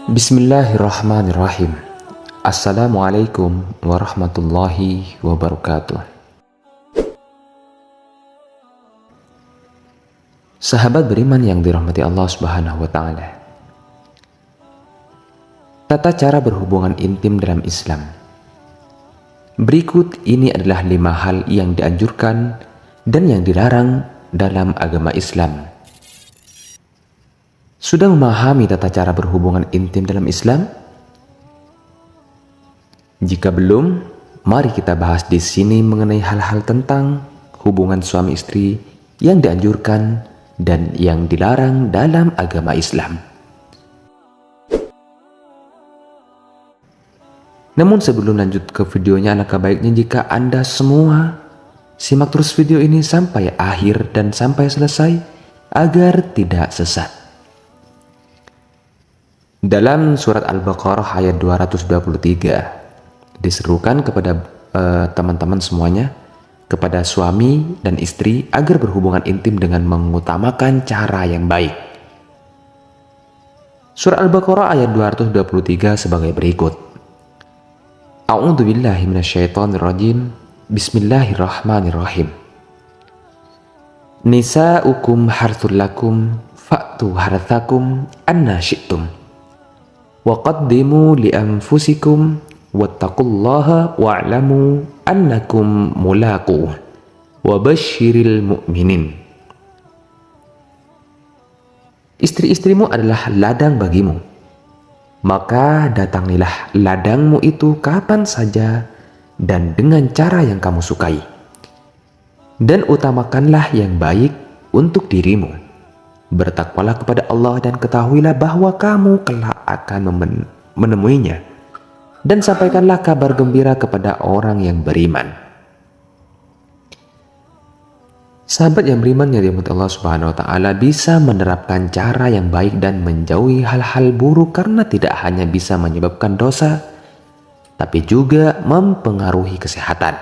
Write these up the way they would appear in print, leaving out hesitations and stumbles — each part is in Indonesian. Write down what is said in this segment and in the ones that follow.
Bismillahirrahmanirrahim. Assalamualaikum warahmatullahi wabarakatuh. Sahabat beriman yang dirahmati Allah Subhanahu wa taala. Tata cara berhubungan intim dalam Islam. Berikut ini adalah 5 hal yang dianjurkan dan yang dilarang dalam agama Islam. Sudah memahami tata cara berhubungan intim dalam Islam? Jika belum, mari kita bahas di sini mengenai hal-hal tentang hubungan suami istri yang dianjurkan dan yang dilarang dalam agama Islam. Namun sebelum lanjut ke videonya, alangkah baiknya jika Anda semua simak terus video ini sampai akhir dan sampai selesai agar tidak sesat. Dalam surat Al-Baqarah ayat 223 diserukan kepada teman-teman semuanya, kepada suami dan istri agar berhubungan intim dengan mengutamakan cara yang baik. Surah Al-Baqarah ayat 223 sebagai berikut. A'udzubillahi minasyaitonirrajim. Bismillahirrahmanirrahim. Nisa'ukum harthul lakum fa'tu harthakum anna syi'tum. Wa qaddimu li anfusikum wattaqullaha wa'lamu annakum mulaquh wa basyiril mu'minin. Istri-istrimu adalah ladang bagimu, maka datangilah ladangmu itu kapan saja dan dengan cara yang kamu sukai, dan utamakanlah yang baik untuk dirimu. Bertakwalah kepada Allah dan ketahuilah bahwa kamu kelak akan menemuinya, dan sampaikanlah kabar gembira kepada orang yang beriman. Sahabat yang beriman yang dirahmati Allah Subhanahu wa taala bisa menerapkan cara yang baik dan menjauhi hal-hal buruk karena tidak hanya bisa menyebabkan dosa, tapi juga mempengaruhi kesehatan.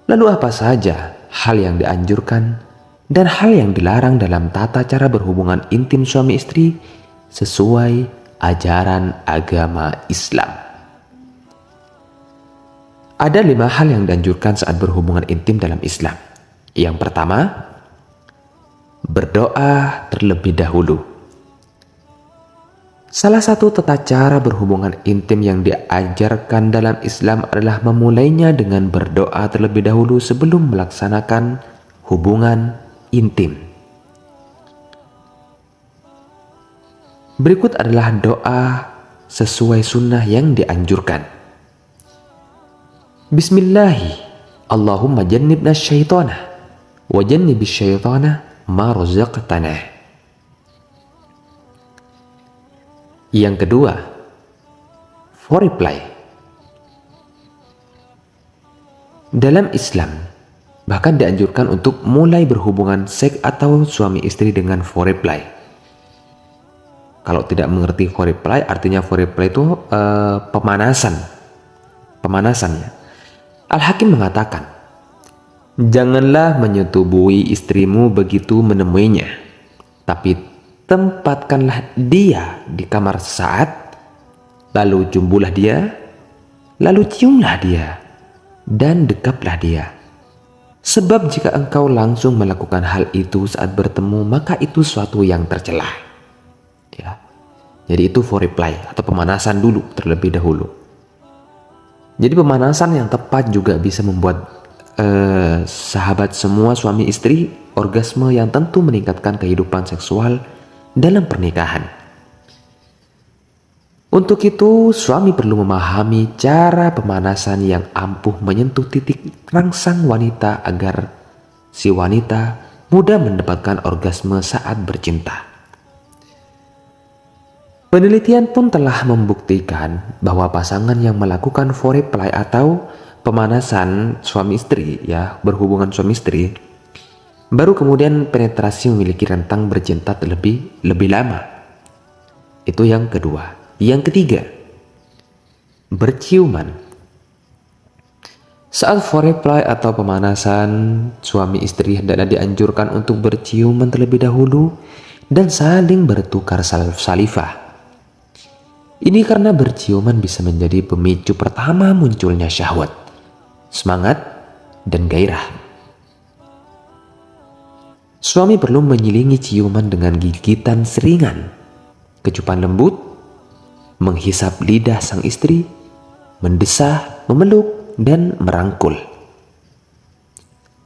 Lalu apa saja hal yang dianjurkan dan hal yang dilarang dalam tata cara berhubungan intim suami istri sesuai ajaran agama Islam? Ada 5 hal yang dianjurkan saat berhubungan intim dalam Islam. Yang pertama, berdoa terlebih dahulu. Salah satu tata cara berhubungan intim yang diajarkan dalam Islam adalah memulainya dengan berdoa terlebih dahulu sebelum melaksanakan hubungan intim. Berikut adalah doa sesuai sunnah yang dianjurkan. Bismillahi, Allahumma jannibna syaitana wa jannibis syaitana ma razaqtana. Yang kedua, foreplay. Dalam Islam bahkan dianjurkan untuk mulai berhubungan seks atau suami istri dengan foreplay. Kalau tidak mengerti foreplay, artinya foreplay itu pemanasannya. Al-Hakim mengatakan, janganlah menyetubuhi istrimu begitu menemuinya, tapi tempatkanlah dia di kamar sesaat, lalu jumbulah dia, lalu ciumlah dia, dan dekaplah dia. Sebab jika engkau langsung melakukan hal itu saat bertemu, maka itu suatu yang tercela. Ya. Jadi itu foreplay atau pemanasan dulu terlebih dahulu. Jadi pemanasan yang tepat juga bisa membuat sahabat semua suami istri orgasme yang tentu meningkatkan kehidupan seksual dalam pernikahan. Untuk itu, suami perlu memahami cara pemanasan yang ampuh menyentuh titik rangsang wanita agar si wanita mudah mendapatkan orgasme saat bercinta. Penelitian pun telah membuktikan bahwa pasangan yang melakukan foreplay atau pemanasan suami istri, berhubungan suami istri, baru kemudian penetrasi memiliki rentang bercinta lebih lama. Itu yang kedua. Yang ketiga, berciuman. Saat foreplay atau pemanasan, suami istri hendaknya dianjurkan untuk berciuman terlebih dahulu dan saling bertukar salivah. Ini karena berciuman bisa menjadi pemicu pertama munculnya syahwat, semangat, dan gairah. Suami perlu mengiringi ciuman dengan gigitan seringan, kecupan lembut, menghisap lidah sang istri, mendesah, memeluk, dan merangkul.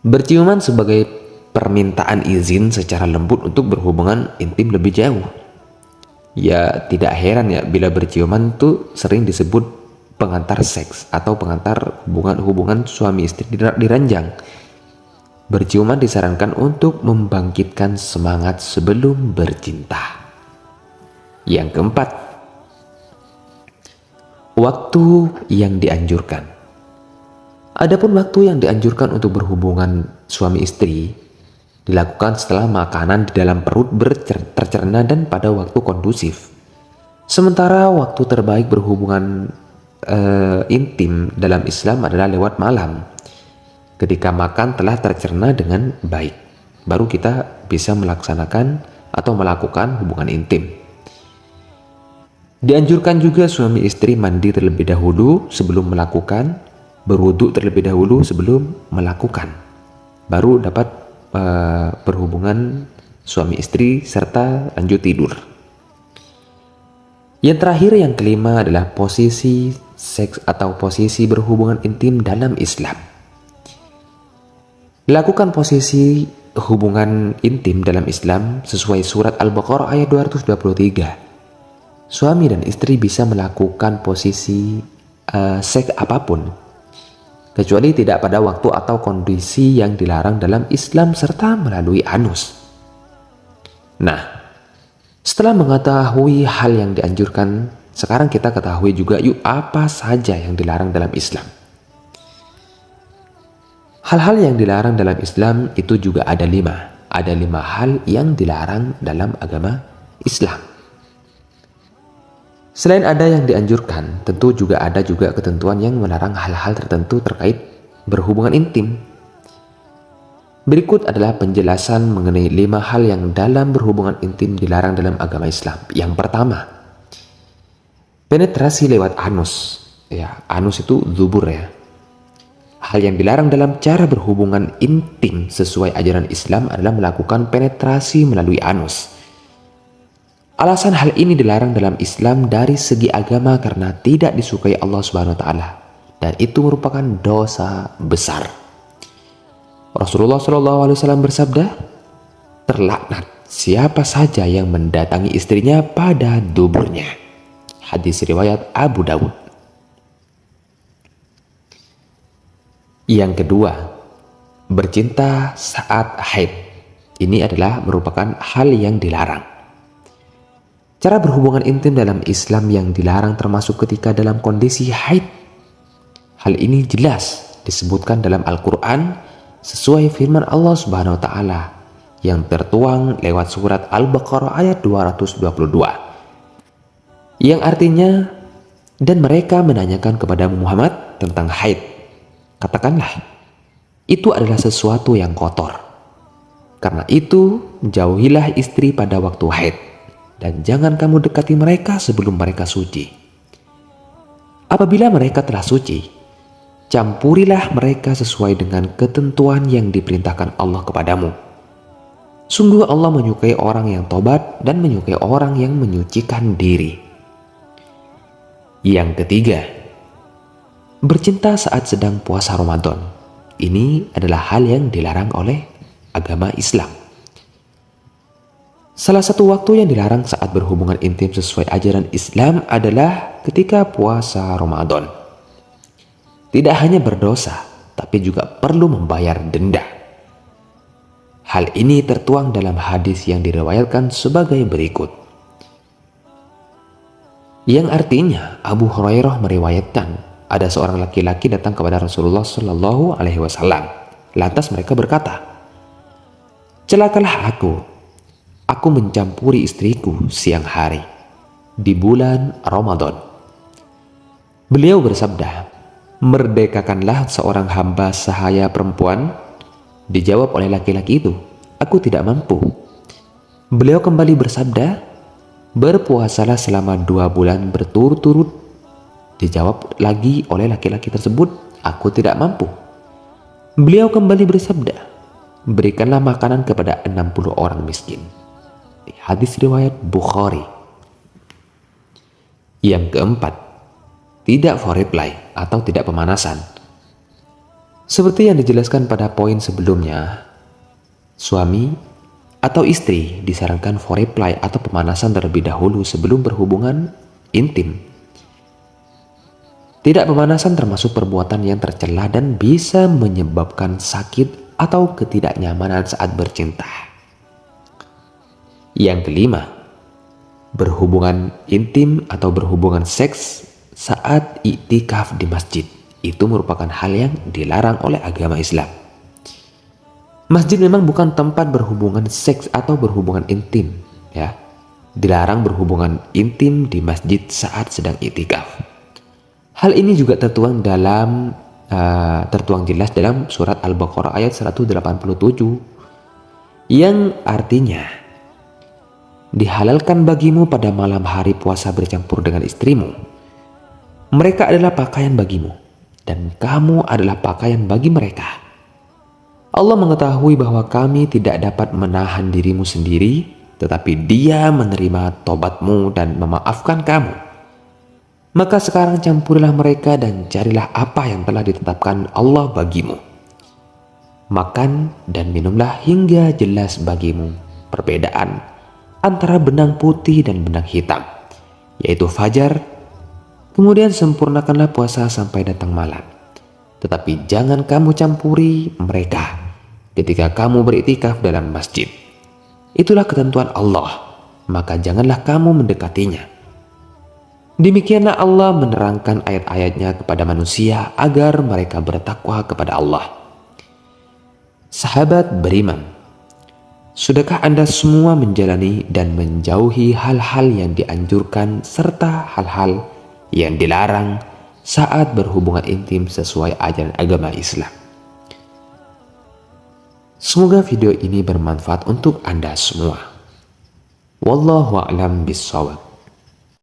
Berciuman sebagai permintaan izin secara lembut untuk berhubungan intim lebih jauh. Ya tidak heran ya bila berciuman itu sering disebut pengantar seks atau pengantar hubungan suami istri di ranjang. Berciuman disarankan untuk membangkitkan semangat sebelum bercinta. Yang keempat, waktu yang dianjurkan. Adapun waktu yang dianjurkan untuk berhubungan suami istri dilakukan setelah makanan di dalam perut tercerna dan pada waktu kondusif. Sementara waktu terbaik berhubungan intim dalam Islam adalah lewat malam, ketika makan telah tercerna dengan baik, baru kita bisa melaksanakan atau melakukan hubungan intim. Dianjurkan juga suami istri mandi terlebih dahulu sebelum melakukan, berwudu terlebih dahulu sebelum melakukan, baru dapat berhubungan suami istri serta lanjut tidur. Yang terakhir, yang kelima adalah posisi seks atau posisi berhubungan intim dalam Islam. Lakukan posisi hubungan intim dalam Islam sesuai surat Al-Baqarah ayat 223. Suami dan istri bisa melakukan posisi seks apapun, kecuali tidak pada waktu atau kondisi yang dilarang dalam Islam serta melalui anus. Nah, setelah mengetahui hal yang dianjurkan, sekarang kita ketahui juga yuk apa saja yang dilarang dalam Islam. Hal-hal yang dilarang dalam Islam itu juga ada 5. Ada 5 hal yang dilarang dalam agama Islam. Selain ada yang dianjurkan, tentu juga ada ketentuan yang melarang hal-hal tertentu terkait berhubungan intim. Berikut adalah penjelasan mengenai 5 hal yang dalam berhubungan intim dilarang dalam agama Islam. Yang pertama, penetrasi lewat anus. Ya, anus itu dzubur ya. Hal yang dilarang dalam cara berhubungan intim sesuai ajaran Islam adalah melakukan penetrasi melalui anus. Alasan hal ini dilarang dalam Islam dari segi agama karena tidak disukai Allah Subhanahu wa taala dan itu merupakan dosa besar. Rasulullah SAW bersabda, "Terlaknat siapa saja yang mendatangi istrinya pada duburnya." Hadis riwayat Abu Dawud. Yang kedua, bercinta saat haid. Ini adalah merupakan hal yang dilarang. Cara berhubungan intim dalam Islam yang dilarang termasuk ketika dalam kondisi haid. Hal ini jelas disebutkan dalam Al-Quran sesuai firman Allah Subhanahu wa taala yang tertuang lewat surat Al-Baqarah ayat 222. Yang artinya, dan mereka menanyakan kepada Muhammad tentang haid. Katakanlah, itu adalah sesuatu yang kotor. Karena itu, jauhilah istri pada waktu haid. Dan jangan kamu dekati mereka sebelum mereka suci. Apabila mereka telah suci, campurilah mereka sesuai dengan ketentuan yang diperintahkan Allah kepadamu. Sungguh Allah menyukai orang yang tobat dan menyukai orang yang menyucikan diri. Yang ketiga, bercinta saat sedang puasa Ramadan. Ini adalah hal yang dilarang oleh agama Islam. Salah satu waktu yang dilarang saat berhubungan intim sesuai ajaran Islam adalah ketika puasa Ramadan. Tidak hanya berdosa, tapi juga perlu membayar denda. Hal ini tertuang dalam hadis yang diriwayatkan sebagai berikut. Yang artinya Abu Hurairah meriwayatkan ada seorang laki-laki datang kepada Rasulullah Shallallahu Alaihi Wasallam. Lantas mereka berkata, "Celakalah Aku mencampuri istriku siang hari di bulan Ramadan." Beliau bersabda, "Merdekakanlah seorang hamba sahaya perempuan." Dijawab oleh laki-laki itu, "Aku tidak mampu." Beliau kembali bersabda, Berpuasalah selama 2 bulan berturut-turut. Dijawab lagi oleh laki-laki tersebut, aku tidak mampu. Beliau kembali bersabda, berikanlah makanan kepada 60 orang miskin. Hadis riwayat Bukhari. Yang keempat, tidak foreplay atau tidak pemanasan. Seperti yang dijelaskan pada poin sebelumnya, suami atau istri disarankan foreplay atau pemanasan terlebih dahulu sebelum berhubungan intim. Tidak pemanasan termasuk perbuatan yang tercela dan bisa menyebabkan sakit atau ketidaknyamanan saat bercinta. Yang kelima, berhubungan intim atau berhubungan seks saat iktikaf di masjid. Itu merupakan hal yang dilarang oleh agama Islam. Masjid memang bukan tempat berhubungan seks atau berhubungan intim, ya. Dilarang berhubungan intim di masjid saat sedang iktikaf. Hal ini juga tertuang jelas dalam surat Al-Baqarah ayat 187 yang artinya, dihalalkan bagimu pada malam hari puasa bercampur dengan istrimu. Mereka adalah pakaian bagimu dan kamu adalah pakaian bagi mereka. Allah mengetahui bahwa kami tidak dapat menahan dirimu sendiri, tetapi Dia menerima tobatmu dan memaafkan kamu. Maka sekarang campurilah mereka dan carilah apa yang telah ditetapkan Allah bagimu. Makan dan minumlah hingga jelas bagimu perbedaan antara benang putih dan benang hitam, yaitu fajar. Kemudian sempurnakanlah puasa sampai datang malam. Tetapi jangan kamu campuri mereka ketika kamu beriktikaf dalam masjid. Itulah ketentuan Allah, maka janganlah kamu mendekatinya. Demikianlah Allah menerangkan ayat-ayatnya kepada manusia agar mereka bertakwa kepada Allah. Sahabat beriman, sudahkah Anda semua menjalani dan menjauhi hal-hal yang dianjurkan serta hal-hal yang dilarang saat berhubungan intim sesuai ajaran agama Islam? Semoga video ini bermanfaat untuk Anda semua. Wallahu a'lam bishawab.